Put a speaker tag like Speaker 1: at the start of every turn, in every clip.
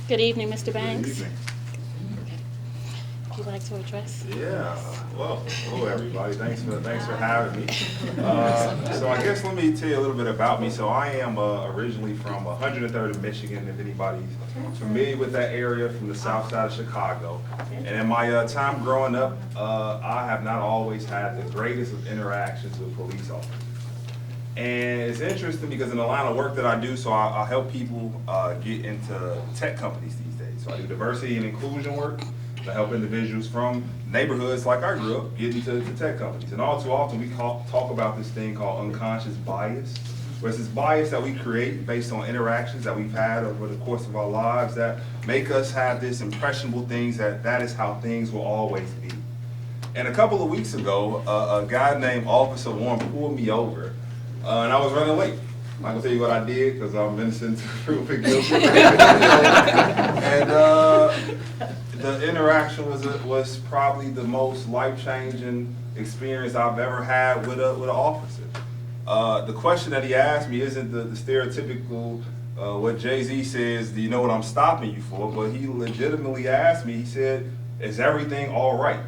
Speaker 1: Good evening, Mr. Banks.
Speaker 2: Good evening.
Speaker 1: Would you like to address?
Speaker 2: Yeah, well, hello everybody. Thanks for having me. So I guess let me tell you a little bit about me. So I am originally from 103rd Michigan, if anybody's familiar with that area, from the south side of Chicago. And in my time growing up, I have not always had the greatest of interactions with police officers. And it's interesting because in the line of work that I do, so I help people get into tech companies these days. So I do diversity and inclusion work to help individuals from neighborhoods like I grew up get into tech companies. And all too often we talk about this thing called unconscious bias, where it's this bias that we create based on interactions that we've had over the course of our lives that make us have this impressionable things that is how things will always be. And a couple of weeks ago, a guy named Officer Warren pulled me over, and I was running late. I'm not gonna tell you what I did because I'm innocent to proven guilty. And the interaction was probably the most life-changing experience I've ever had with an officer. The question that he asked me isn't the stereotypical what Jay-Z says, do you know what I'm stopping you for? But he legitimately asked me, he said, is everything all right?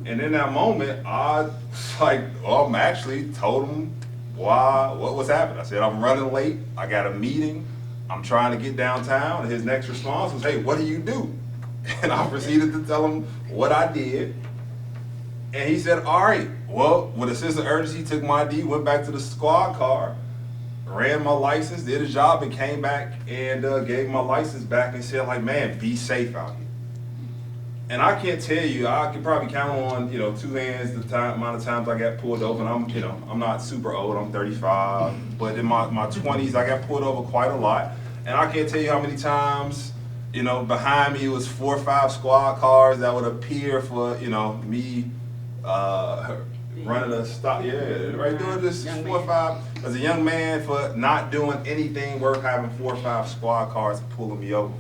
Speaker 2: And in that moment, I was like, well, I'm actually told him what was happening. I said, I'm running late, I got a meeting, I'm trying to get downtown. And his next response was, hey, what do you do? And I proceeded to tell him what I did. And he said, all right, well, with a sense of urgency, took my ID, went back to the squad car, ran my license, did his job, and came back and gave my license back and said, like, man, be safe out here. And I can't tell you, I can probably count on, two hands the amount of times I got pulled over. And I'm not super old, I'm 35, but in my 20s, I got pulled over quite a lot. And I can't tell you how many times, behind me was 4 or 5 squad cars that would appear for, me running a stop. Yeah, right there, just 4 or 5. As a young man, for not doing anything worth having 4 or 5 squad cars pulling me over for.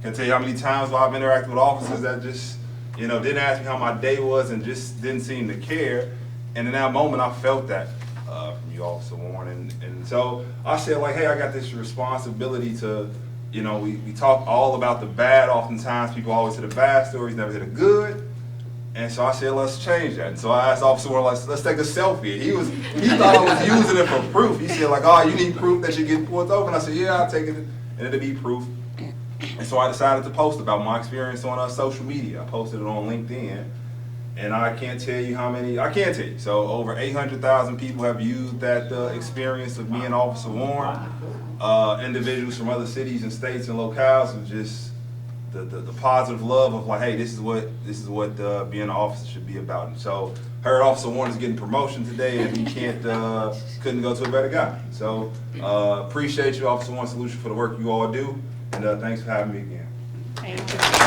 Speaker 2: Can tell you how many times I've interacted with officers that just, didn't ask me how my day was and just didn't seem to care. And in that moment, I felt that from you, Officer Warren. And so I said, like, hey, I got this responsibility to, we talk all about the bad. Oftentimes, people always hear the bad stories, never hear the good. And so I said, let's change that. And so I asked Officer Warren, let's take a selfie. He thought I was using it for proof. He said, like, oh, you need proof that you're getting pulled over? And I said, yeah, I'll take it, and it'll be proof. And so I decided to post about my experience on social media. I posted it on LinkedIn, and I can't tell you how many, I can't tell you. So over 800,000 people have viewed that experience of me and Officer Warren. Individuals from other cities and states and locales, and just the positive love of like, hey, this is what being an officer should be about. And so heard Officer Warren is getting promotion today, and he couldn't go to a better guy. So appreciate you, Officer Warren Solution, for the work you all do. And thanks for having me again.
Speaker 1: Thank you.